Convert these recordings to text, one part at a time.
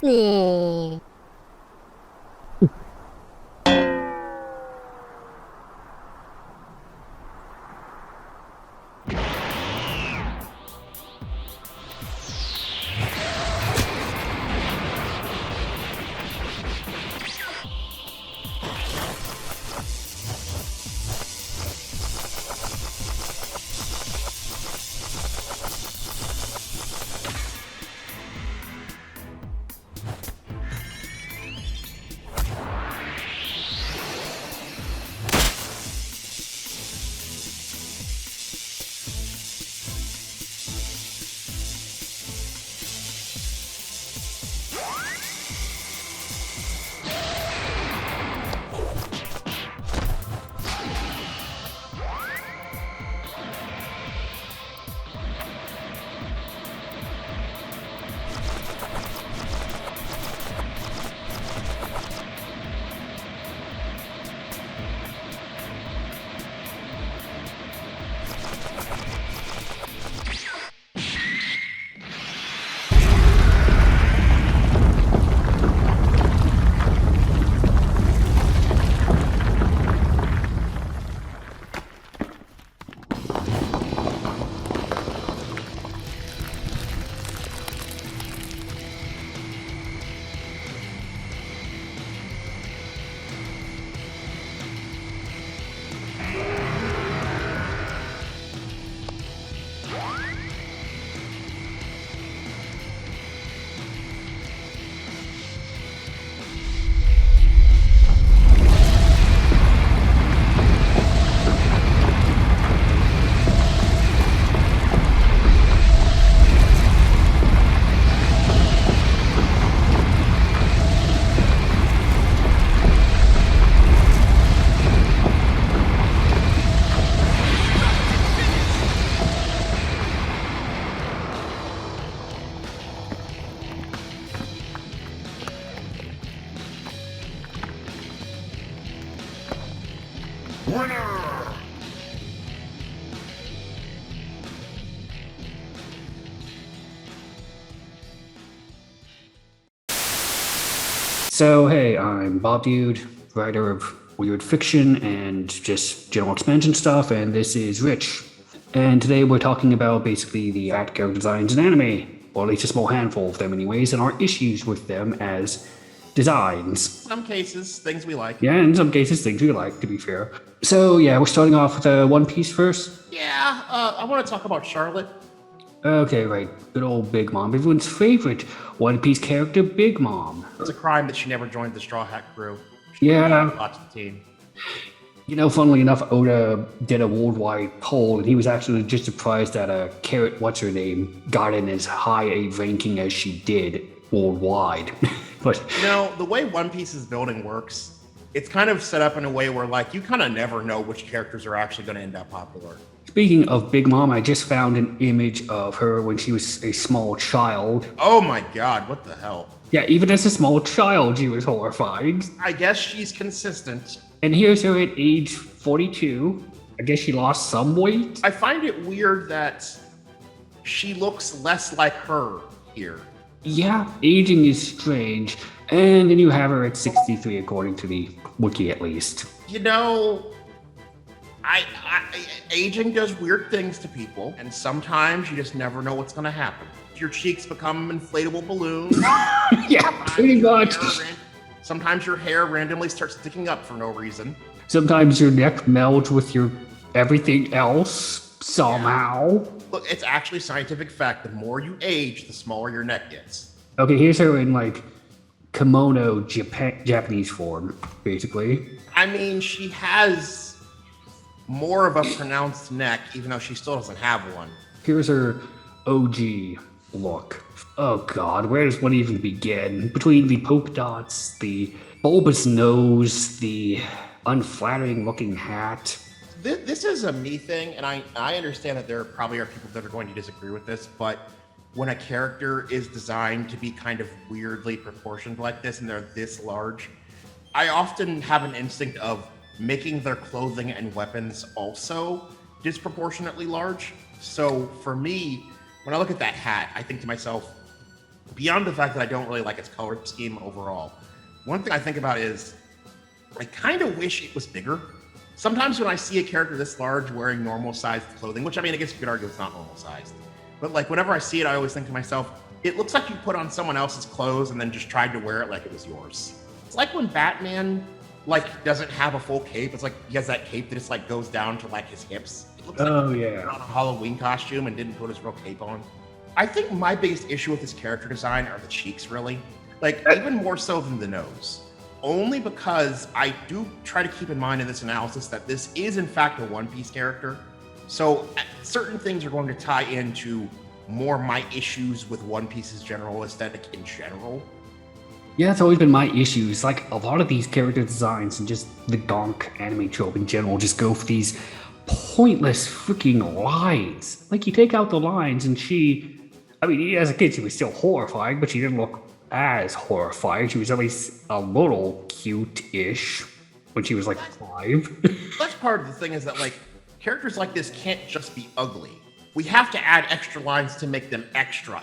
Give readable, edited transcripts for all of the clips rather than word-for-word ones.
Winner! So, hey, I'm Bob Dude, writer of weird fiction and just general expansion stuff, and this is Rich. And today we're talking about basically the art character designs in anime, or at least a small handful of them anyways, and our issues with them as designs. Some cases, things we like. Yeah, in some cases, things we like, to be fair. So, yeah, we're starting off with One Piece first. Yeah, I want to talk about Charlotte. Okay, right. Good old Big Mom. Everyone's favorite One Piece character, Big Mom. It's a crime that she never joined the Straw Hat crew. Yeah. Lots of the team. You know, funnily enough, Oda did a worldwide poll, and he was actually just surprised that Carrot, what's her name, got in as high a ranking as she did worldwide. But you know, the way One Piece's building works, it's kind of set up in a way where, like, you kind of never know which characters are actually going to end up popular. Speaking of Big Mom, I just found an image of her when she was a small child. Oh my god, what the hell? Yeah, even as a small child, she was horrifying. I guess she's consistent. And here's her at age 42. I guess she lost some weight. I find it weird that she looks less like her here. Yeah, aging is strange. And then you have her at 63, according to the wiki at least. You know, aging does weird things to people, and sometimes you just never know what's going to happen. Your cheeks become inflatable balloons. Yeah, pretty much. Sometimes your hair randomly starts sticking up for no reason. Sometimes your neck melds with your everything else somehow. Look, it's actually scientific fact. The more you age, the smaller your neck gets. Okay, here's her in like kimono Japanese form, basically. I mean, she has more of a pronounced neck, even though she still doesn't have one. Here's her OG look. Oh god, where does one even begin? Between the polka dots, the bulbous nose, the unflattering looking hat. This is a me thing, and I understand that there probably are people that are going to disagree with this, but when a character is designed to be kind of weirdly proportioned like this and they're this large, I often have an instinct of making their clothing and weapons also disproportionately large. So for me, when I look at that hat, I think to myself, beyond the fact that I don't really like its color scheme overall, one thing I think about is I kind of wish it was bigger. Sometimes when I see a character this large wearing normal sized clothing, which I mean, I guess you could argue it's not normal sized, but like whenever I see it, I always think to myself, it looks like you put on someone else's clothes and then just tried to wear it like it was yours. It's like when Batman like doesn't have a full cape. It's like he has that cape that just like goes down to like his hips. It looks like he put on a Halloween costume and didn't put his real cape on. I think my biggest issue with this character design are the cheeks, really. Like even more so than the nose. Only because I do try to keep in mind in this analysis that this is in fact a One Piece character. So certain things are going to tie into more my issues with One Piece's general aesthetic in general. Yeah, that's always been my issues. Like a lot of these character designs and just the gonk anime trope in general just go for these pointless freaking lines. Like you take out the lines and I mean, as a kid she was still horrifying, but she didn't look as horrifying. She was at least a little cute-ish when she was like 5. That's part of the thing is that like characters like this can't just be ugly. We have to add extra lines to make them extra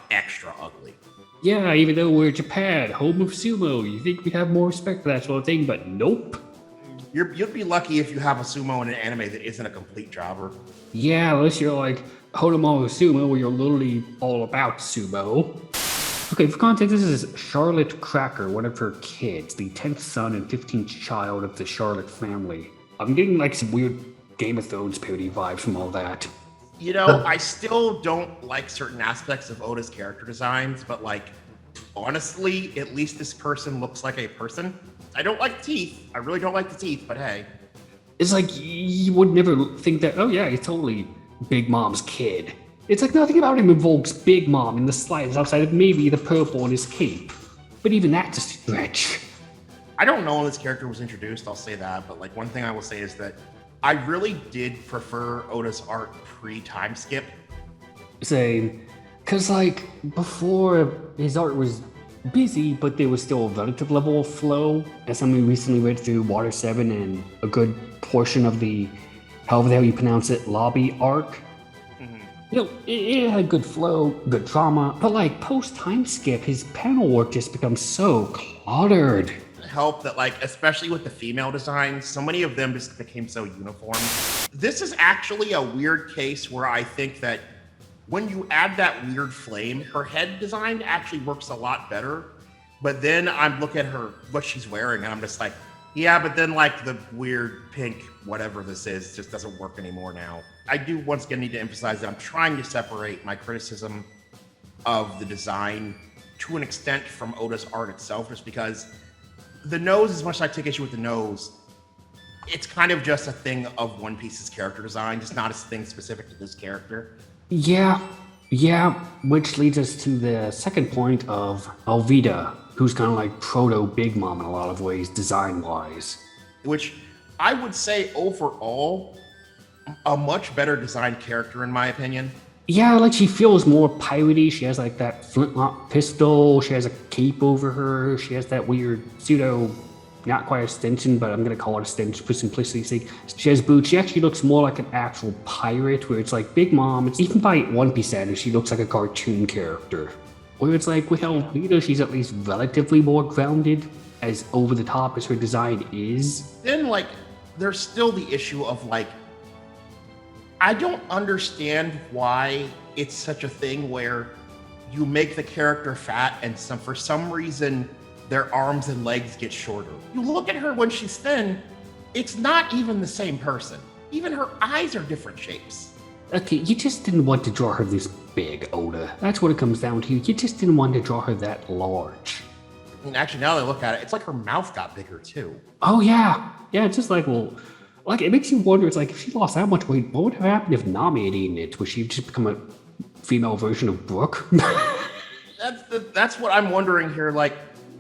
ugly. Yeah, even though we're Japan, home of sumo, you think we'd have more respect for that sort of thing, but nope. You'd be lucky if you have a sumo in an anime that isn't a complete jobber. Yeah, unless you're like Honomoto Sumo, where you're literally all about sumo. Okay, for context, this is Charlotte Cracker, one of her kids, the 10th son and 15th child of the Charlotte family. I'm getting like some weird Game of Thrones parody vibes from all that. You know, I still don't like certain aspects of Oda's character designs, but like, honestly, at least this person looks like a person. I don't like teeth. I really don't like the teeth, but hey. It's like, you would never think that, oh yeah, he's totally Big Mom's kid. It's like nothing about him invokes Big Mom in the slightest outside of maybe the purple in his cape. But even that's a stretch. I don't know when this character was introduced, I'll say that, but like one thing I will say is that I really did prefer Oda's art pre-time skip. Same. Cause like, before, his art was busy, but there was still a relative level of flow. As somebody recently read through Water 7 and a good portion of the, however the hell you pronounce it, lobby arc. You know, it had good flow, good drama, but like post-time skip, his panel work just becomes so cluttered. Help that like, especially with the female designs, so many of them just became so uniform. This is actually a weird case where I think that when you add that weird flame, her head design actually works a lot better. But then I'm looking at her, what she's wearing, and I'm just like, yeah, but then like the weird pink, whatever this is, just doesn't work anymore now. I do once again need to emphasize that I'm trying to separate my criticism of the design to an extent from Oda's art itself, just because the nose, as much as I take issue with the nose, it's kind of just a thing of One Piece's character design, just not a thing specific to this character. Yeah, which leads us to the second point of Alvida, who's kind of like proto Big Mom in a lot of ways, design-wise. Which I would say overall, a much better designed character in my opinion. Yeah, like she feels more piratey. She has like that flintlock pistol. She has a cape over her. She has that weird pseudo, not quite extension, but I'm gonna call it extension for simplicity's sake. She has boots. She actually looks more like an actual pirate, where it's like Big Mom. It's even by One Piece standards, she looks like a cartoon character. Where it's like with Alvida, she's at least relatively more grounded, as over the top as her design is. Then like, there's still the issue of like, I don't understand why it's such a thing where you make the character fat and for some reason their arms and legs get shorter. You look at her when she's thin, it's not even the same person. Even her eyes are different shapes. Okay, you just didn't want to draw her this big, Oda. That's what it comes down to. You just didn't want to draw her that large. I mean, actually, now that I look at it, it's like her mouth got bigger too. Oh yeah. Yeah, it's just like, well, like it makes you wonder, it's like if she lost that much weight, what would have happened if Nami had eaten it? Would she just become a female version of Brooke? That's what I'm wondering here. Like,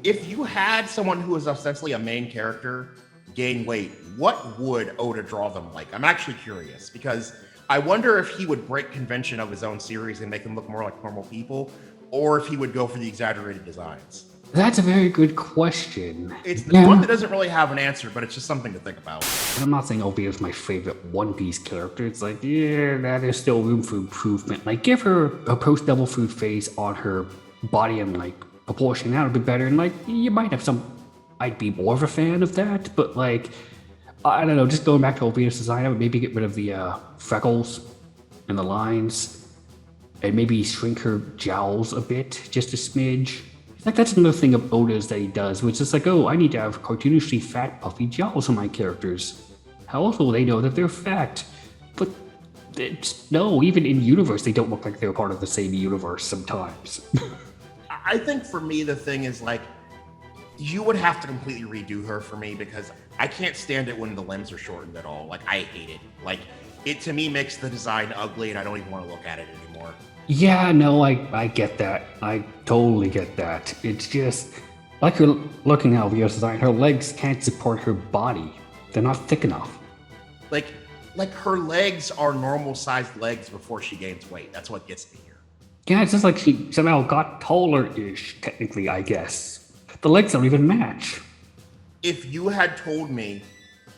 if you had someone who was ostensibly a main character gain weight, what would Oda draw them like? I'm actually curious because I wonder if he would break convention of his own series and make them look more like normal people, or if he would go for the exaggerated designs. That's a very good question. It's the one that doesn't really have an answer, but it's just something to think about. And I'm not saying Obi is my favorite One Piece character. It's like, yeah, that is still room for improvement. Like, give her a post-Devil Fruit face on her body and like proportion out a bit better, and like you might have some. I'd be more of a fan of that, but like I don't know. Just going back to Alvina's design, I would maybe get rid of the freckles and the lines, and maybe shrink her jowls a bit, just a smidge. Like that's another thing of Oda's that he does, which is like, oh, I need to have cartoonishly fat, puffy jowls on my characters. How else will they know that they're fat? But no, even in universe, they don't look like they're part of the same universe sometimes. I think for me, the thing is like, you would have to completely redo her for me because I can't stand it when the limbs are shortened at all. Like, I hate it. Like, it to me makes the design ugly and I don't even want to look at it anymore. Yeah, no, I get that. I totally get that. It's just, like you're looking at Alvina's design, her legs can't support her body. They're not thick enough. Like her legs are normal sized legs before she gains weight. That's what gets me here. Yeah, it's just like she somehow got taller-ish, technically, I guess. The legs don't even match. If you had told me,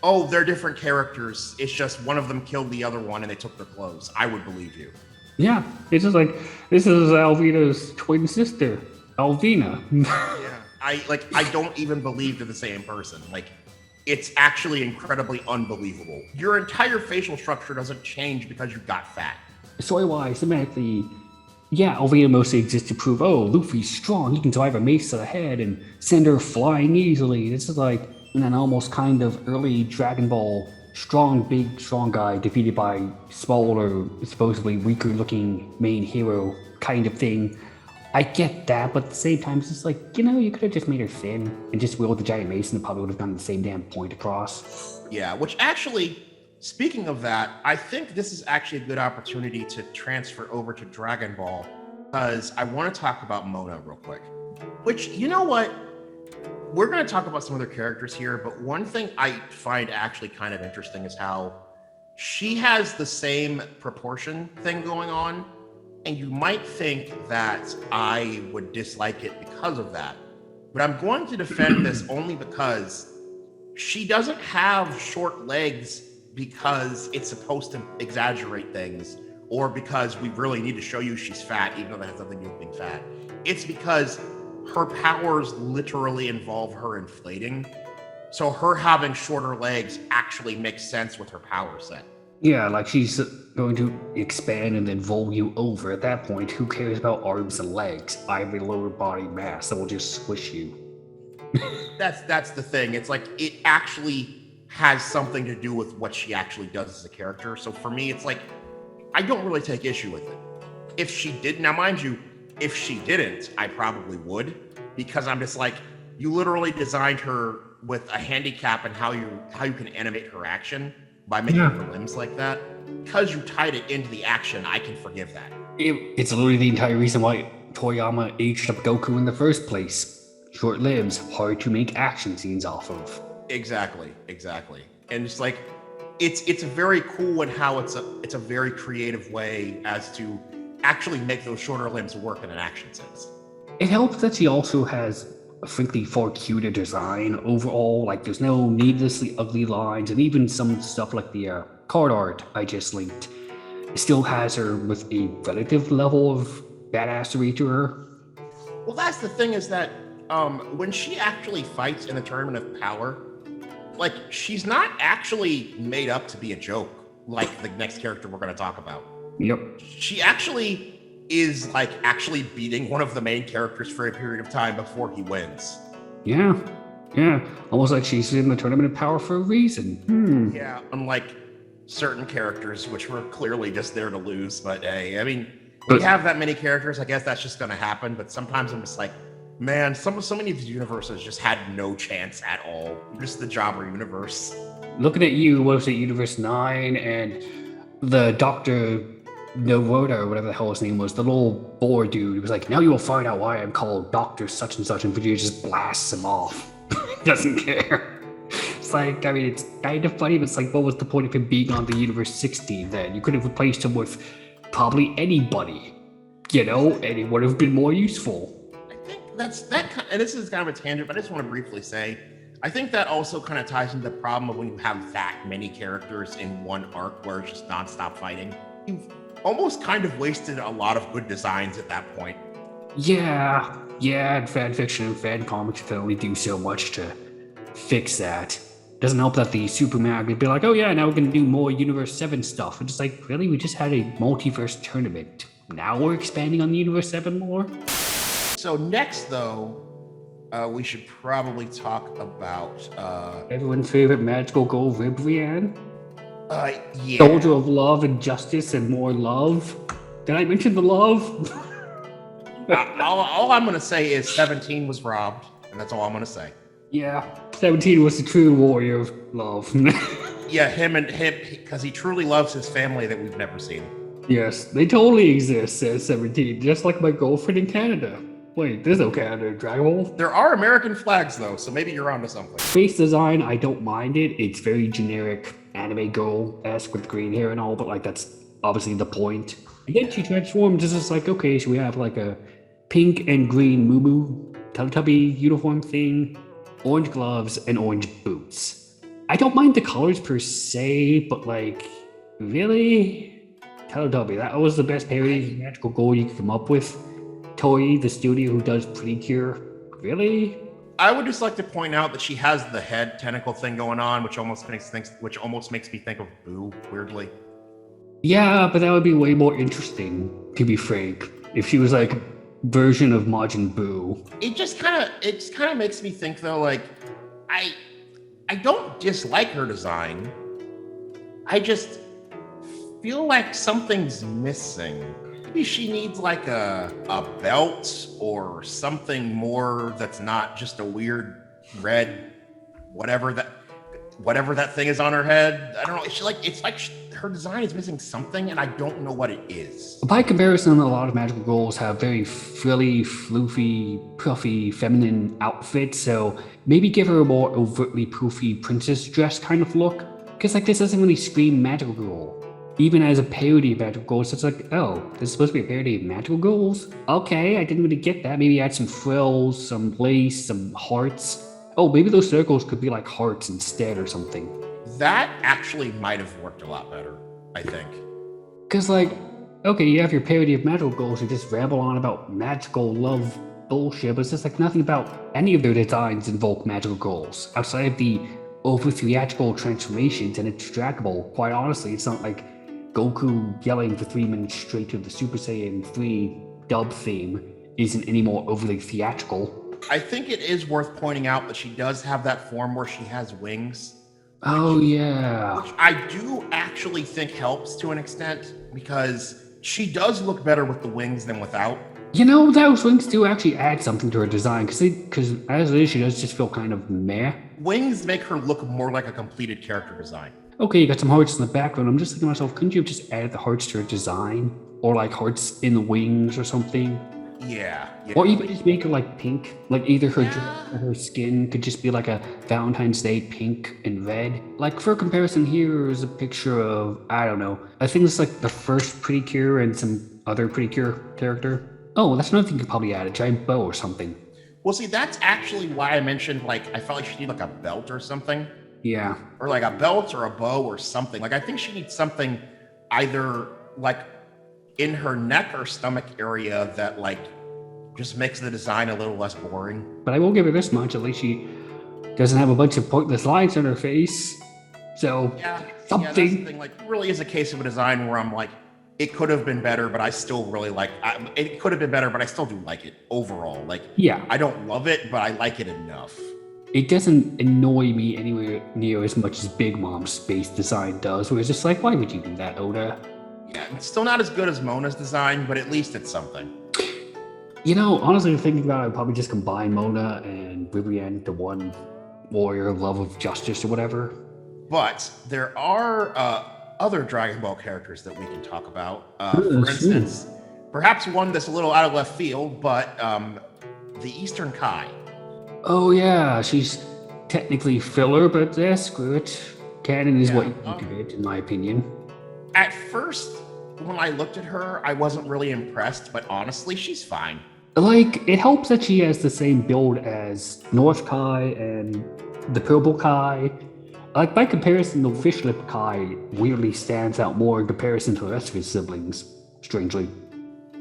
oh, they're different characters, it's just one of them killed the other one and they took their clothes, I would believe you. Yeah, it's just like, this is Alvina's twin sister, Alvina. Yeah, I don't even believe they're the same person. Like, it's actually incredibly unbelievable. Your entire facial structure doesn't change because you got fat. Story-wise, thematically, yeah, Alvina mostly exists to prove, oh, Luffy's strong, he can drive a mace to the head and send her flying easily. This is like an almost kind of early Dragon Ball strong, big, strong guy defeated by smaller, supposedly weaker-looking main hero kind of thing. I get that, but at the same time, it's just like, you could have just made her thin and just wielded the giant mace and it probably would have gotten the same damn point across. Yeah, which actually, speaking of that, I think this is actually a good opportunity to transfer over to Dragon Ball because I want to talk about Mona real quick. Which, you know what? We're going to talk about some other characters here, but one thing I find actually kind of interesting is how she has the same proportion thing going on. And you might think that I would dislike it because of that. But I'm going to defend this only because she doesn't have short legs because it's supposed to exaggerate things or because we really need to show you she's fat, even though that has nothing to do with being fat. It's because her powers literally involve her inflating. So her having shorter legs actually makes sense with her power set. Yeah, like she's going to expand and then roll you over. At that point, who cares about arms and legs? I have a lower body mass that will just squish you. That's the thing. It's like it actually has something to do with what she actually does as a character. So for me, it's like I don't really take issue with it. If she did, now mind you, if she didn't, I probably would, because I'm just like, you literally designed her with a handicap and how you can animate her action by making her limbs like that. Because you tied it into the action, I can forgive that. It's literally the entire reason why Toriyama aged up Goku in the first place. Short limbs, hard to make action scenes off of. Exactly. And it's like, it's very cool in how it's a very creative way as to actually make those shorter limbs work in an action sense. It helps that she also has a frankly far cuter design overall. Like there's no needlessly ugly lines, and even some stuff like the card art I just linked still has her with a relative level of badassery to her. Well, that's the thing is that when she actually fights in the Tournament of Power, like she's not actually made up to be a joke like the next character we're going to talk about. Yep. She actually is like actually beating one of the main characters for a period of time before he wins. Yeah. Almost like she's in the Tournament of Power for a reason. Yeah, unlike certain characters, which were clearly just there to lose. But hey, I mean, we have that many characters. I guess that's just going to happen. But sometimes I'm just like, man, so many of these universes just had no chance at all. Just the Jobber universe. Looking at you, what was it, Universe 9, and the Dr. Noroda, or whatever the hell his name was, the little boar dude, he was like, now you will find out why I'm called Dr. Such and Such, and Vegeta just blasts him off. Doesn't care. It's like, I mean, it's kind of funny, but it's like, what was the point of him being on the Universe 16 then? You could have replaced him with probably anybody, and it would have been more useful. I think and this is kind of a tangent, but I just want to briefly say, I think that also kind of ties into the problem of when you have that many characters in one arc where it's just nonstop fighting. You've almost kind of wasted a lot of good designs at that point. Yeah, and fan fiction and fan comics can only do so much to fix that. Doesn't help that the Superman could be like, oh yeah, now we're gonna do more Universe 7 stuff. It's just like, really? We just had a multiverse tournament. Now we're expanding on Universe 7 more? So next, though, we should probably talk about Everyone's favorite magical girl, Ribrianne? yeah. Soldier of love and justice and more love? Did I mention the love? All I'm gonna say is 17 was robbed, and that's all I'm gonna say. Yeah, 17 was the true warrior of love. Yeah, him, because he truly loves his family that we've never seen. Yes, they totally exist, says 17, just like my girlfriend in Canada. Wait, there's no Canada in Dragon Ball. There are American flags, though, so maybe you're onto something. Face design, I don't mind it. It's very generic anime girl-esque with green hair and all, but like that's obviously the point. And then she transforms, it's just like, okay, so we have like a pink and green Moo Teletubby uniform thing, orange gloves, and orange boots. I don't mind the colors per se, but like, really? Teletubby, that was the best parody of magical girl you could come up with. Toei, the studio who does Pretty Cure, really? I would just like to point out that she has the head tentacle thing going on, which almost makes me think of Boo, weirdly. Yeah, but that would be way more interesting, to be frank, if she was like a version of Majin Buu. It just kind of makes me think though, like I don't dislike her design. I just feel like something's missing. Maybe she needs like a belt or something more that's not just a weird red whatever that thing is on her head. I don't know. It's like her design is missing something, and I don't know what it is. By comparison, a lot of magical girls have very frilly, floofy, puffy, feminine outfits, so maybe give her a more overtly poofy princess dress kind of look. Because like this doesn't really scream magical girl. Even as a parody of magical girls, it's like, oh, this is supposed to be a parody of magical girls? Okay, I didn't really get that. Maybe add some frills, some lace, some hearts. Oh, maybe those circles could be like hearts instead or something. That actually might have worked a lot better, I think. Because, like, okay, you have your parody of magical girls who just ramble on about magical love bullshit, but it's just like nothing about any of their designs invoke magical girls outside of the over theatrical transformations, and it's trackable. Quite honestly, it's not like Goku yelling for 3 minutes straight to the Super Saiyan 3 dub theme isn't any more overly theatrical. I think it is worth pointing out that she does have that form where she has wings. Oh, yeah. Which I do actually think helps to an extent, because she does look better with the wings than without. You know, those wings do actually add something to her design, because as it is, she does just feel kind of meh. Wings make her look more like a completed character design. Okay, you got some hearts in the background. I'm just thinking to myself, couldn't you have just added the hearts to her design? Or like hearts in the wings or something? Yeah. Or even just make her like pink. Like either her dress or her skin could just be like a Valentine's Day pink and red. Like for comparison, here is a picture of, I don't know, I think it's like the first Pretty Cure and some other Pretty Cure character. Oh, that's another thing you could probably add, a giant bow or something. Well, see, that's actually why I mentioned, like, I felt like she needed like a belt or something. Yeah. Or like a belt or a bow or something. Like, I think she needs something either like in her neck or stomach area that like just makes the design a little less boring. But I will give her this much, at least she doesn't have a bunch of pointless lines on her face. So, something. Yeah, that's the thing. Like, really is a case of a design where I'm like, it could have been better, but I still really like it. Could have been better, but I still do like it overall. Like, yeah, I don't love it, but I like it enough. It doesn't annoy me anywhere near as much as Big Mom's space design does, where it's just like, why would you do that, Oda? Yeah, it's still not as good as Mona's design, but at least it's something. You know, honestly, thinking about it, I'd probably just combine Mona and Vivienne into one warrior, love of justice, or whatever. But there are other Dragon Ball characters that we can talk about. For instance, perhaps one that's a little out of left field, but the Eastern Kai. Oh yeah, she's technically filler, but screw it. Canon is what you think of it, in my opinion. At first, when I looked at her, I wasn't really impressed, but honestly, she's fine. Like, it helps that she has the same build as North Kai and the Purple Kai. Like, by comparison, the Fish Lip Kai weirdly stands out more in comparison to the rest of his siblings, strangely.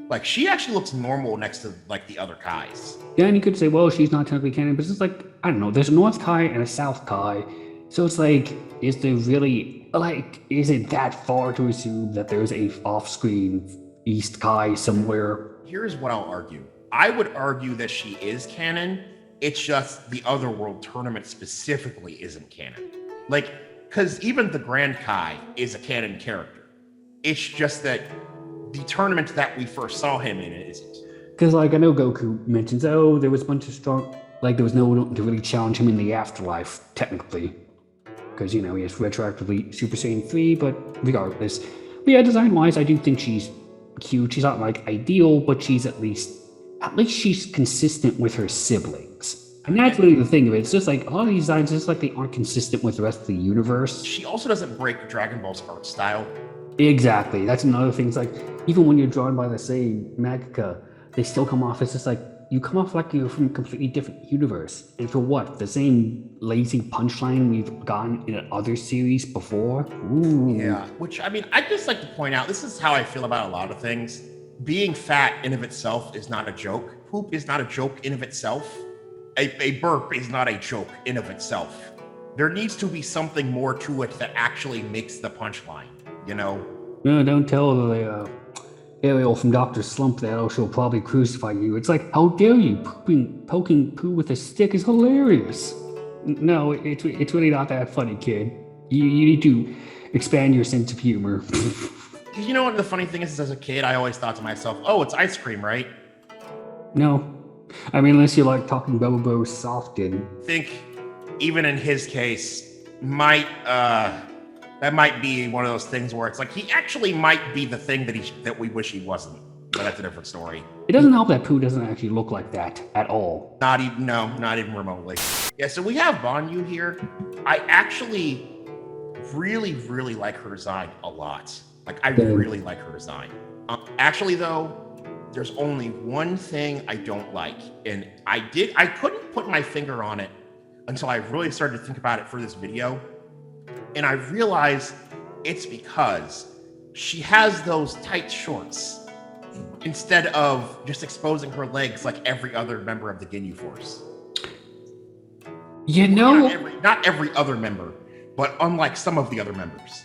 Like, she actually looks normal next to, like, the other Kais. Yeah, and you could say, well, she's not technically canon, but it's like, I don't know, there's a North Kai and a South Kai. So it's like, is there really, like, is it that far to assume that there's a off-screen East Kai somewhere? Here's what I'll argue. I would argue that she is canon. It's just the Otherworld tournament specifically isn't canon. Like, because even the Grand Kai is a canon character. It's just that the tournament that we first saw him in isn't. Because, like, I know Goku mentions, oh, there was a bunch of strong, like, there was no one to really challenge him in the afterlife, technically. Because, you know, he has retroactively Super Saiyan 3, but regardless. But yeah, design-wise, I do think she's cute. She's not, like, ideal, but she's at least she's consistent with her siblings. And that's really the thing of it. It's just like, a lot of these designs, it's like they aren't consistent with the rest of the universe. She also doesn't break Dragon Ball's art style. Exactly. That's another thing. It's like, even when you're drawn by the same mangaka, they still come off as just like, you come off like you're from a completely different universe. And for what? The same lazy punchline we've gotten in other series before? Ooh. Yeah, which, I mean, I'd just like to point out, this is how I feel about a lot of things. Being fat in of itself is not a joke. Poop is not a joke in of itself. A burp is not a joke in of itself. There needs to be something more to it that actually makes the punchline, you know? No, don't tell the Ariel from Dr. Slump that, or she'll probably crucify you. It's like, how dare you? Poking poo with a stick is hilarious. No, it's really not that funny, kid. You need to expand your sense of humor. You know what the funny thing is, as a kid, I always thought to myself, oh, it's ice cream, right? No. I mean, unless you like talking Bobo Soften. I think, even in his case, that might be one of those things where it's like, he actually might be the thing that we wish he wasn't. But that's a different story. It doesn't help that Pooh doesn't actually look like that at all. Not even remotely. Yeah, so we have Banyu here. I actually really, really like her design a lot. Like, I really like her design. Actually, though, there's only one thing I don't like. And I couldn't put my finger on it until I really started to think about it for this video. And I realized it's because she has those tight shorts instead of just exposing her legs like every other member of the Ginyu Force. You know, not every other member, but unlike some of the other members.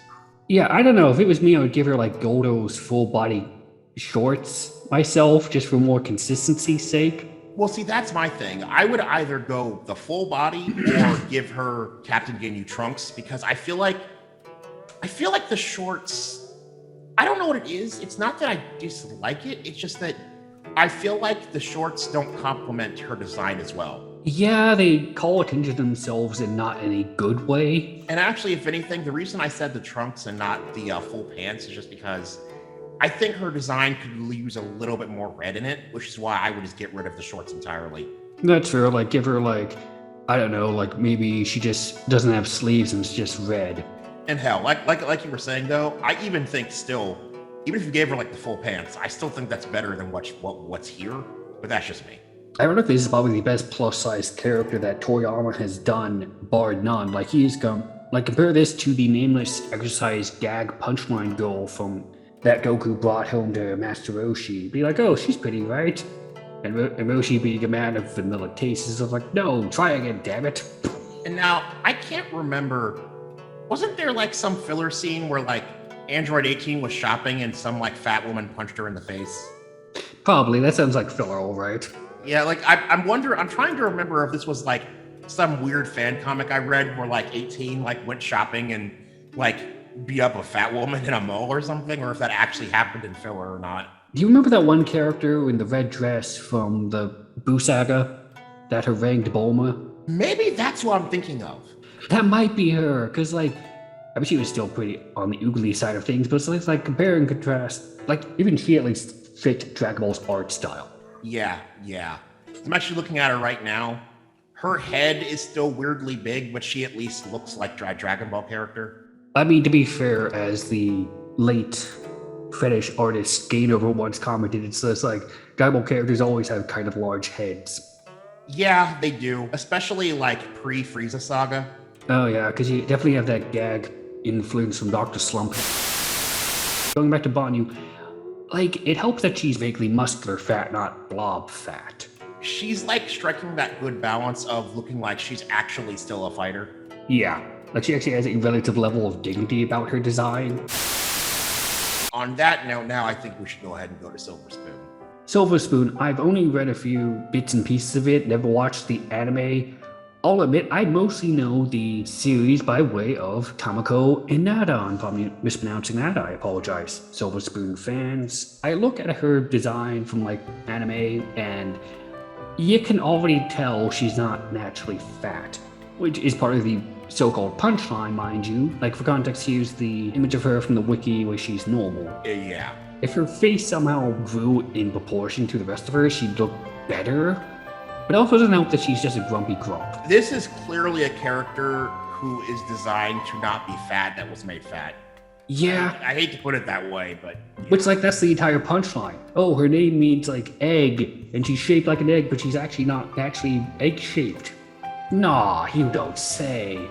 Yeah, I don't know. If it was me, I would give her like Goldo's full body shorts myself, just for more consistency's sake. Well, see, that's my thing. I would either go the full body or give her Captain Ginyu trunks, because I feel like the shorts, I don't know what it is. It's not that I dislike it. It's just that I feel like the shorts don't complement her design as well. Yeah, they call attention to themselves and not in a good way. And actually, if anything, the reason I said the trunks and not the full pants is just because I think her design could use a little bit more red in it, which is why I would just get rid of the shorts entirely. That's fair. Like, give her like, I don't know, like maybe she just doesn't have sleeves and it's just red. And hell, like you were saying though, I even think still, even if you gave her like the full pants, I still think that's better than what's here. But that's just me. I don't know if this is probably the best plus-sized character that Toriyama has done, bar none. Like, compare this to the nameless exercise gag punchline girl from that Goku brought home to Master Roshi. Be like, oh, she's pretty, right? And Roshi being a man of vanilla tastes is like, no, try again, damn it. And now, I can't remember, wasn't there like some filler scene where like Android 18 was shopping and some like fat woman punched her in the face? Probably, that sounds like filler, all right. Yeah, like I'm trying to remember if this was like some weird fan comic I read where like 18 like went shopping and like beat up a fat woman in a mall or something, or if that actually happened in filler or not. Do you remember that one character in the red dress from the Buu saga that harangued Bulma? Maybe that's who I'm thinking of. That might be her, because like, I mean, she was still pretty on the oogly side of things, but it's like compare and contrast. Like, even she at least fit Dragon Ball's art style. Yeah. I'm actually looking at her right now. Her head is still weirdly big, but she at least looks like a Dragon Ball character. I mean, to be fair, as the late fetish artist Gainover once commented, it's like Dragon Ball characters always have kind of large heads. Yeah, they do, especially like pre-Frieza saga. Oh yeah, because you definitely have that gag influence from Dr. Slump. Going back to Banyu, Like, it helps that she's vaguely muscular fat, not blob fat. She's like striking that good balance of looking like she's actually still a fighter. Yeah, like she actually has a relative level of dignity about her design. On that note, now I think we should go ahead and go to Silver Spoon. Silver Spoon, I've only read a few bits and pieces of it, never watched the anime. I'll admit, I mostly know the series by way of Tamako Inada, and if I'm mispronouncing that, I apologize. Silver Spoon fans. I look at her design from like anime, and you can already tell she's not naturally fat, which is part of the so-called punchline, mind you. Like, for context, here's the image of her from the wiki where she's normal. Yeah. If her face somehow grew in proportion to the rest of her, she'd look better. But it also doesn't help that she's just a grumpy grump. This is clearly a character who is designed to not be fat that was made fat. Yeah. I hate to put it that way, but... yeah. Which, like, that's the entire punchline. Oh, her name means, like, egg, and she's shaped like an egg, but she's actually not actually egg-shaped. Nah, you don't say.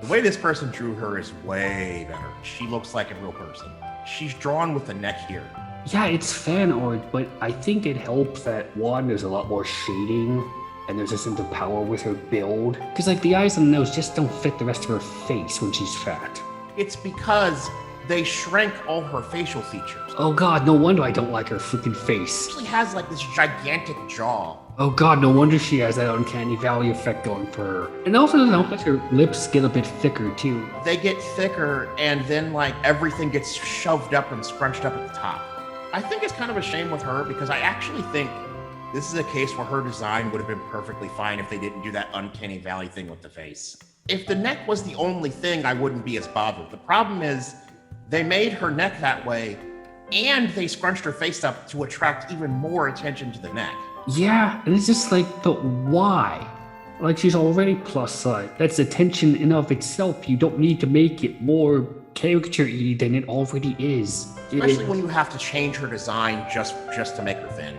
The way this person drew her is way better. She looks like a real person. She's drawn with the neck here. Yeah, it's fan art, but I think it helps that, one, there's a lot more shading, and there's a sense of power with her build. Because, like, the eyes and the nose just don't fit the rest of her face when she's fat. It's because they shrank all her facial features. Oh god, no wonder I don't like her freaking face. She actually has, like, this gigantic jaw. Oh god, no wonder she has that uncanny valley effect going for her. And also doesn't help that her lips get a bit thicker, too. They get thicker, and then, like, everything gets shoved up and scrunched up at the top. I think it's kind of a shame with her because I actually think this is a case where her design would have been perfectly fine if they didn't do that uncanny valley thing with the face. If the neck was the only thing, I wouldn't be as bothered. The problem is they made her neck that way and they scrunched her face up to attract even more attention to the neck. Yeah, and it's just like, but why? Like, she's already plus size. That's attention in of itself. You don't need to make it more caricature-y than it already is. Especially when you have to change her design just to make her thin.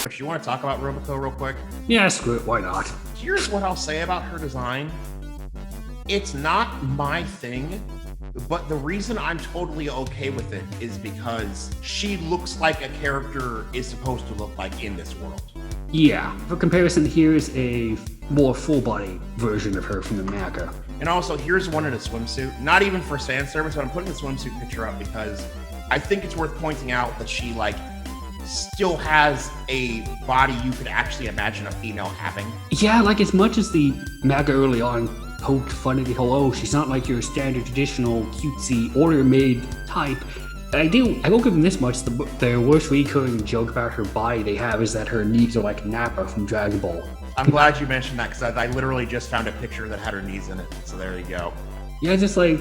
But you want to talk about Roboco real quick? Yeah, screw it, why not? Here's what I'll say about her design. It's not my thing, but the reason I'm totally okay with it is because she looks like a character is supposed to look like in this world. Yeah, for comparison, here's a more full-body version of her from the manga. And also, here's one in a swimsuit. Not even for fan service, but I'm putting the swimsuit picture up because I think it's worth pointing out that she, like, still has a body you could actually imagine a female having. Yeah, like, as much as the manga early on poked fun at the whole, oh, she's not like your standard traditional cutesy order-made type. I will give them this much, the worst recurring joke about her body they have is that her knees are like Nappa from Dragon Ball. I'm glad you mentioned that because I literally just found a picture that had her knees in it, so there you go. Yeah, just like,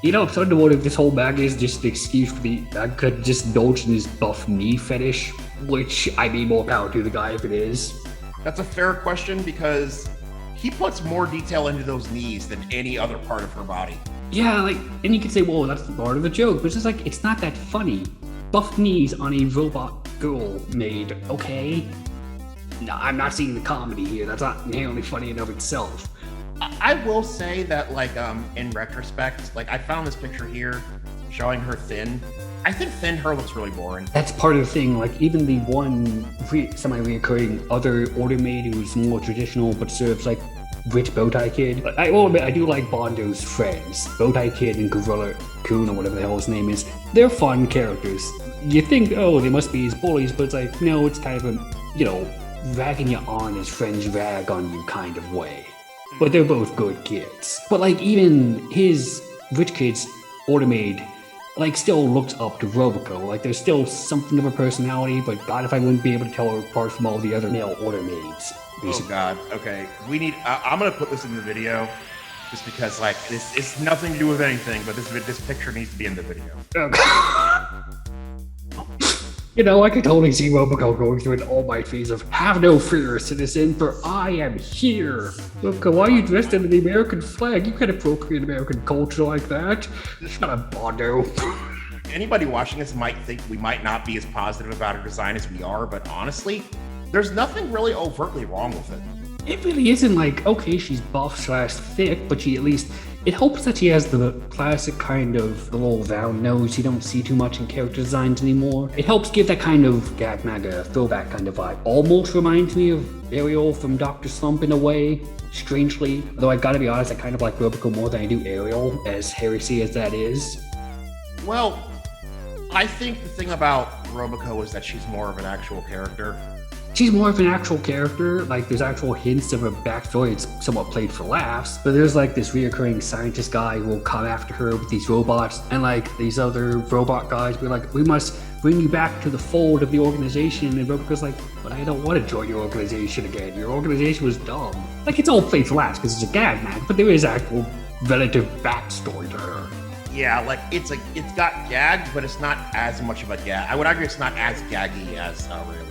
you know, I'm starting to wonder if this whole manga is just an excuse for I could just indulge in this buff knee fetish, which, I mean, more power to the guy if it is. That's a fair question because he puts more detail into those knees than any other part of her body. Yeah, like, and you could say, well, that's part of the joke, but it's just like, it's not that funny. Buff knees on a robot girl made, okay? No, I'm not seeing the comedy here. That's not inherently funny in of itself. I will say that, like, in retrospect, like, I found this picture here showing her thin. I think thin her looks really boring. That's part of the thing. Like, even the one semi-reoccurring other order maid who's more traditional but serves like rich Bowtie Kid. I will admit, I do like Bondo's friends. Bowtie Kid and Gorilla Kun, or whatever the hell his name is. They're fun characters. You think, oh, they must be his bullies, but it's like, no, it's kind of a, you know, ragging you on as friends rag on you kind of way. But they're both good kids. But like, even his rich kid's order maid, like, still looks up to Roboco. Like, there's still something of a personality, but God, if I wouldn't be able to tell her apart from all the other male order maids. Oh God, okay. We need, I'm gonna put this in the video, just because, like, it's nothing to do with anything, but this picture needs to be in the video. You know, I could totally see Roboco going through an All Might phase of, have no fear, citizen, for I am here. Roboco, why are you dressed under the American flag? You can't appropriate American culture like that. Shut up, Bondo. Anybody watching this might think we might not be as positive about her design as we are, but honestly, there's nothing really overtly wrong with it. It really isn't like, okay, she's buff/thick, but she at least It helps that she has the classic kind of the little round nose you don't see too much in character designs anymore. It helps give that kind of gag maga throwback kind of vibe. Almost reminds me of Ariel from Dr. Slump in a way, strangely. Though I gotta be honest, I kind of like Robico more than I do Ariel, as heresy as that is. Well, I think the thing about Robico is that she's more of an actual character. She's more of an actual character, like there's actual hints of her backstory. It's somewhat played for laughs, but there's like this reoccurring scientist guy who will come after her with these robots, and like these other robot guys be like, we must bring you back to the fold of the organization, and Robico's like, but I don't want to join your organization again. Your organization was dumb. Like, it's all played for laughs because it's a gag man, but there is actual relative backstory to her. Yeah, like it's got gags, but it's not as much of a gag. I would argue it's not as gaggy as really.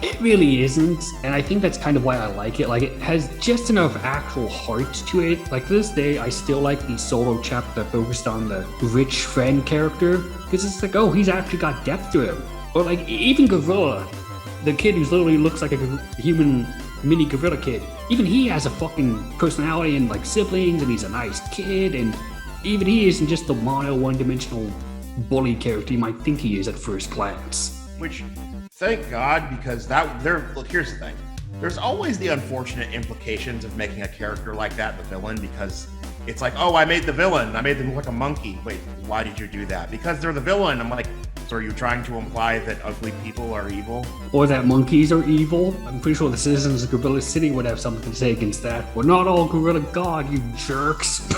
It really isn't, and I think that's kind of why I like it. Like, it has just enough actual heart to it. Like, to this day, I still like the solo chapter that focused on the rich friend character, because it's like, oh, he's actually got depth to him. Or like, even Gorilla, the kid who literally looks like a human mini gorilla kid, even he has a fucking personality and like siblings, and he's a nice kid, and even he isn't just the mono one-dimensional bully character you might think he is at first glance. Which, thank God, because look, here's the thing. There's always the unfortunate implications of making a character like that the villain, because it's like, oh, I made the villain. I made them look like a monkey. Wait, why did you do that? Because they're the villain. I'm like, so are you trying to imply that ugly people are evil? Or that monkeys are evil? I'm pretty sure the citizens of Gorilla City would have something to say against that. We're not all Gorilla God, you jerks.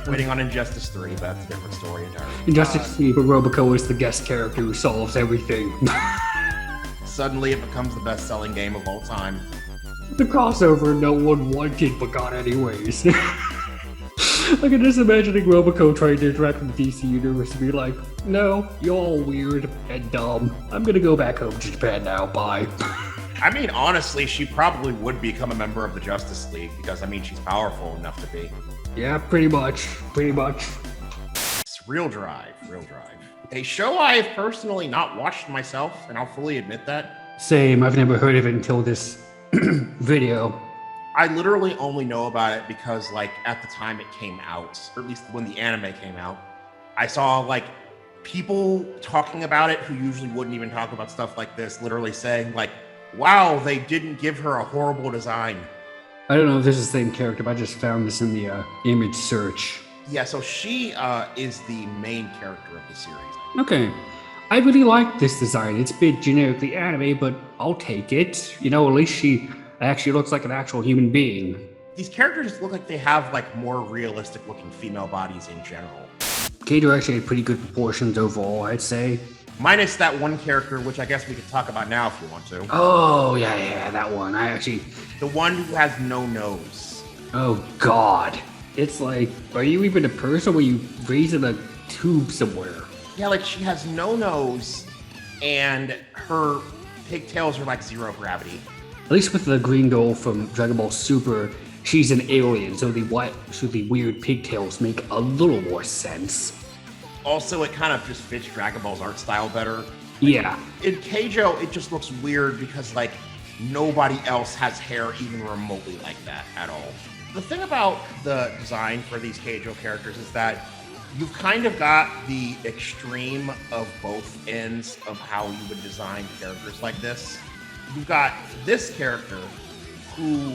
Waiting on Injustice 3, but that's a different story entirely. Injustice 3, but Robico is the guest character who solves everything. Suddenly it becomes the best-selling game of all time. The crossover no one wanted but got anyways. I can just imagining Robico trying to interact with the DC universe and be like, no, you're all weird and dumb. I'm gonna go back home to Japan now, bye. I mean, honestly, she probably would become a member of the Justice League, because, I mean, she's powerful enough to be. Yeah, pretty much. It's Real Drive. A show I have personally not watched myself, and I'll fully admit that. Same, I've never heard of it until this video. I literally only know about it because, like, at the time it came out, or at least when the anime came out, I saw, like, people talking about it who usually wouldn't even talk about stuff like this, literally saying, like, wow, they didn't give her a horrible design. I don't know if this is the same character, but I just found this in the image search. Yeah, so she is the main character of the series. Okay. I really like this design. It's a bit generically anime, but I'll take it. You know, at least she actually looks like an actual human being. These characters just look like they have, like, more realistic looking female bodies in general. Kato actually had pretty good proportions overall, I'd say. Minus that one character, which I guess we could talk about now if you want to. Oh, yeah, that one. The one who has no nose. Oh, God. It's like, are you even a person or were you raised in a tube somewhere? Yeah, like, she has no nose, and her pigtails are like zero gravity. At least with the green girl from Dragon Ball Super, she's an alien, so the weird pigtails make a little more sense. Also, it kind of just fits Dragon Ball's art style better. Yeah. In Keijo, it just looks weird because, like, nobody else has hair even remotely like that at all. The thing about the design for these Keijo characters is that you've kind of got the extreme of both ends of how you would design characters like this. You've got this character who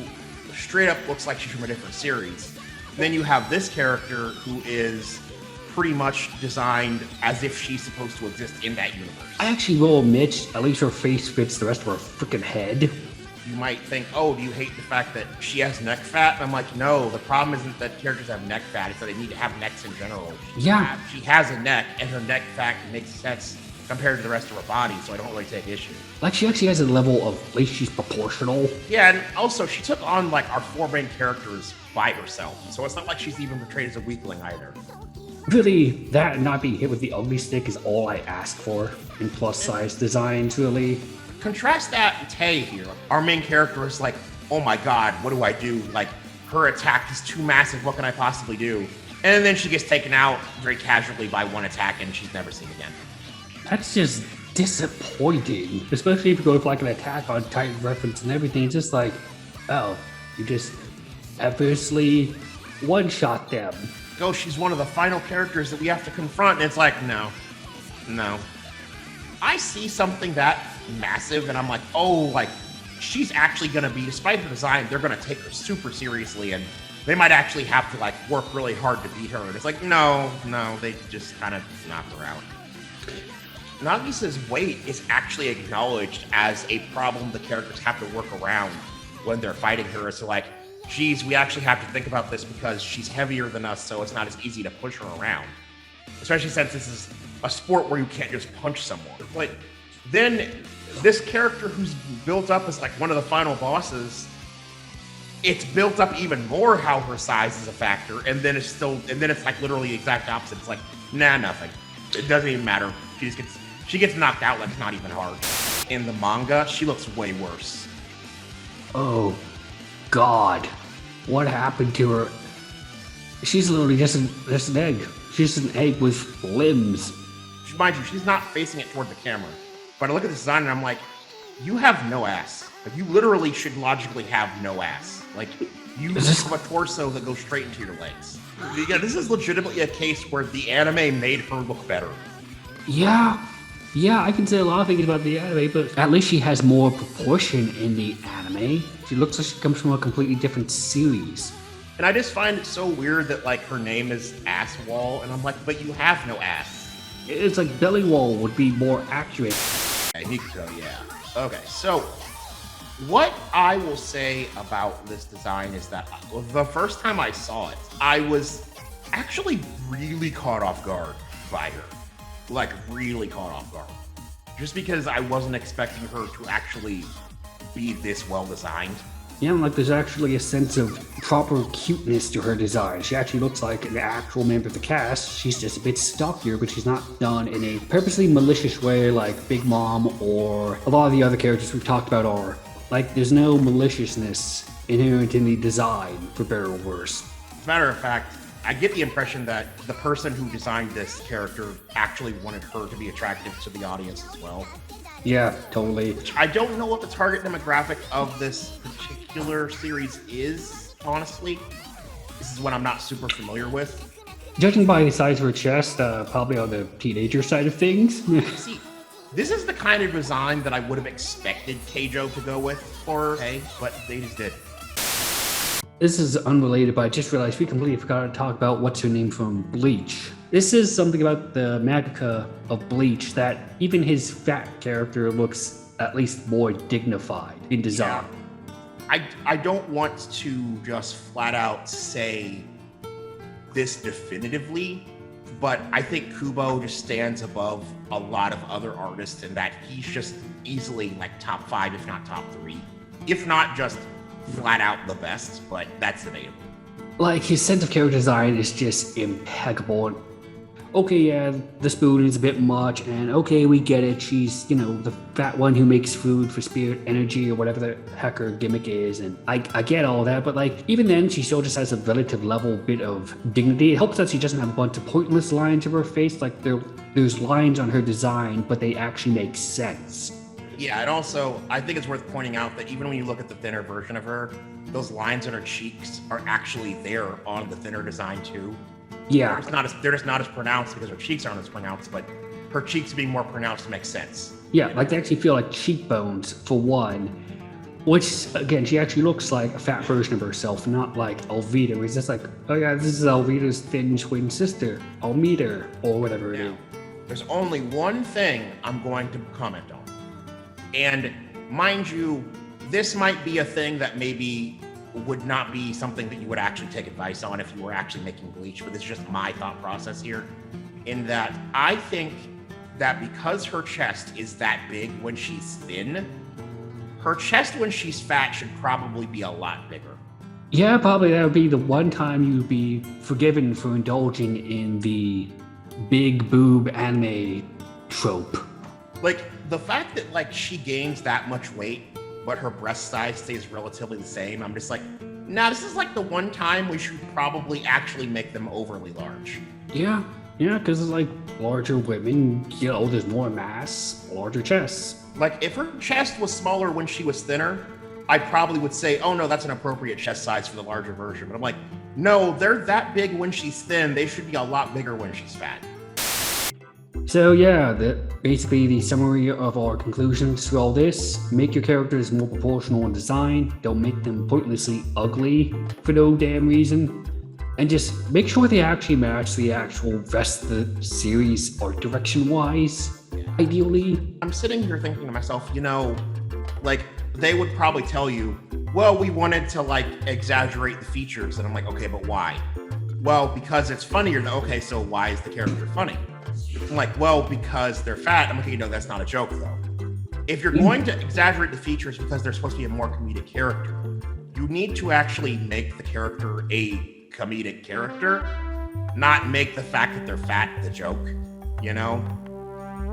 straight up looks like she's from a different series. Then you have this character who is pretty much designed as if she's supposed to exist in that universe. I actually will admit, at least her face fits the rest of her freaking head. You might think, oh, do you hate the fact that she has neck fat? And I'm like, no, the problem isn't that characters have neck fat, it's that they need to have necks in general. Yeah. She has a neck, and her neck fat makes sense compared to the rest of her body, so I don't really take issue. Like, she actually has a level of, at least she's proportional. Yeah, and also, she took on, like, our four main characters by herself, so it's not like she's even portrayed as a weakling either. Really, that and not being hit with the ugly stick is all I ask for in plus-size designs, really. Contrast that with Tay here. Our main character is like, oh my god, what do I do? Like, her attack is too massive, what can I possibly do? And then she gets taken out very casually by one attack and she's never seen again. That's just disappointing. Especially if you go with like an Attack on Titan reference and everything. It's just like, oh, you just adversely one-shot them. oh, she's one of the final characters that we have to confront. And it's like, no. I see something that massive, and I'm like, oh, like, she's actually going to be, despite her design, they're going to take her super seriously, and they might actually have to, like, work really hard to beat her. And it's like, no, they just kind of knocked her out. Nagisa's weight is actually acknowledged as a problem the characters have to work around when they're fighting her. So, like, geez, we actually have to think about this because she's heavier than us, so it's not as easy to push her around. Especially since this is a sport where you can't just punch someone. But then this character who's built up as like one of the final bosses, it's built up even more how her size is a factor, and then it's like literally the exact opposite. It's like, nah, nothing. It doesn't even matter. She gets knocked out like it's not even hard. In the manga, she looks way worse. Oh, God. What happened to her? She's literally just an egg. She's an egg with limbs. Mind you, she's not facing it toward the camera. But I look at the design and I'm like, you have no ass. Like, you literally should logically have no ass. Like, you have a torso that goes straight into your legs. Yeah, this is legitimately a case where the anime made her look better. Yeah, I can say a lot of things about the anime, but at least she has more proportion in the anime. She looks like she comes from a completely different series. And I just find it so weird that, like, her name is Ass Wall, and I'm like, but you have no ass. It's like Belly Wall would be more accurate. Hikuto, yeah. Okay, so what I will say about this design is that the first time I saw it, I was actually really caught off guard by her. Like, really caught off guard. Just because I wasn't expecting her to actually be this well designed. Yeah, like there's actually a sense of proper cuteness to her design. She actually looks like an actual member of the cast. She's just a bit stockier, but she's not done in a purposely malicious way like Big Mom or a lot of the other characters we've talked about are. Like, there's no maliciousness inherent in the design, for better or worse. As a matter of fact, I get the impression that the person who designed this character actually wanted her to be attractive to the audience as well. Yeah, totally. I don't know what the target demographic of this particular series is, honestly. This is one I'm not super familiar with. Judging by the size of her chest, probably on the teenager side of things. See, this is the kind of design that I would have expected Keijo to go with for her, but they just did. This is unrelated, but I just realized we completely forgot to talk about what's her name from Bleach. This is something about the mangaka of Bleach that even his fat character looks at least more dignified in design. Yeah. I don't want to just flat out say this definitively, but I think Kubo just stands above a lot of other artists in that he's just easily like top 5, if not top 3, if not just flat out the best, but that's debatable. Like, his sense of character design is just impeccable. Okay, yeah, the spoon is a bit much, and okay, we get it. She's, the fat one who makes food for spirit energy or whatever the heck her gimmick is, and I get all that, but like, even then, she still just has a relative level bit of dignity. It helps that she doesn't have a bunch of pointless lines of her face. Like, there's lines on her design, but they actually make sense. Yeah, and also, I think it's worth pointing out that even when you look at the thinner version of her, those lines on her cheeks are actually there on the thinner design too. Yeah. They're just not as pronounced because her cheeks aren't as pronounced, but her cheeks being more pronounced makes sense. Yeah, like they actually feel like cheekbones, for one. Which, again, she actually looks like a fat version of herself, not like Alvida. It's just like, oh yeah, this is Alvida's thin twin sister, Almeda, or whatever it is. There's only one thing I'm going to comment on. And mind you, this might be a thing that maybe would not be something that you would actually take advice on if you were actually making Bleach, but it's just my thought process here, in that I think that because her chest is that big when she's thin, her chest when she's fat should probably be a lot bigger. Yeah, probably that would be the one time you'd be forgiven for indulging in the big boob anime trope. Like, the fact that, like, she gains that much weight, but her breast size stays relatively the same, I'm just like, nah, this is like the one time we should probably actually make them overly large. Yeah, because it's like larger women, there's more mass, larger chests. Like, if her chest was smaller when she was thinner, I probably would say, oh no, that's an appropriate chest size for the larger version. But I'm like, No, they're that big when she's thin. They should be a lot bigger when she's fat. So yeah, basically the summary of our conclusions to all this: make your characters more proportional in design, don't make them pointlessly ugly for no damn reason, and just make sure they actually match the actual rest of the series art direction wise, ideally. I'm sitting here thinking to myself, like, they would probably tell you, well, we wanted to like exaggerate the features, and I'm like, okay, but why? Well, because it's funnier. Okay, so why is the character funny? I'm like, well, because they're fat. I'm like, that's not a joke though. If you're going to exaggerate the features because they're supposed to be a more comedic character, you need to actually make the character a comedic character, not make the fact that they're fat the joke,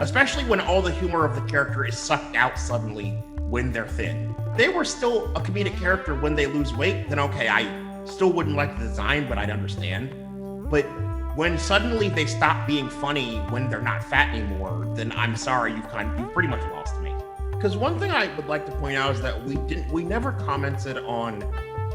Especially when all the humor of the character is sucked out suddenly when they're thin. If they were still a comedic character when they lose weight, then okay, I still wouldn't like the design, but I'd understand. But when suddenly they stop being funny when they're not fat anymore, then I'm sorry, you've pretty much lost me. Because one thing I would like to point out is that we never commented on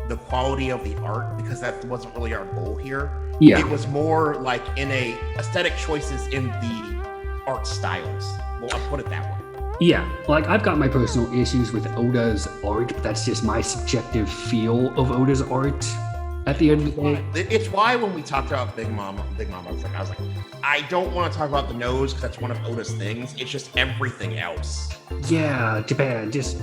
the quality of the art, because that wasn't really our goal here. Yeah. It was more like in a aesthetic choices in the art styles. Well, I'll put it that way. Yeah, like I've got my personal issues with Oda's art, but that's just my subjective feel of Oda's art. At the end of the day, it's why when we talked about Big Mom, I was like, I don't want to talk about the nose because that's one of Oda's things. It's just everything else. Yeah, Japan, just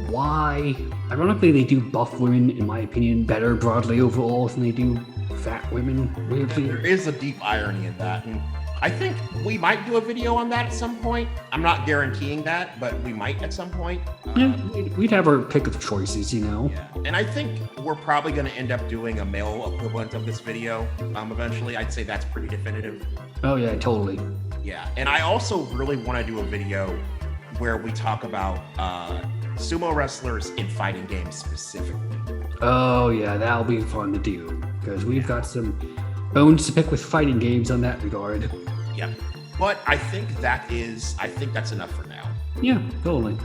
why? Ironically, they do buff women, in my opinion, better broadly overall than they do fat women. Weirdly, there is a deep irony in that, and I think we might do a video on that at some point. I'm not guaranteeing that, but we might at some point. Yeah, we'd have our pick of choices, Yeah. And I think we're probably going to end up doing a male equivalent of this video eventually. I'd say that's pretty definitive. Oh, yeah, totally. Yeah. And I also really want to do a video where we talk about sumo wrestlers in fighting games specifically. Oh, yeah, that'll be fun to do, because we've got some bones to pick with fighting games on that regard. Yeah. But I think that's enough for now. Yeah, totally.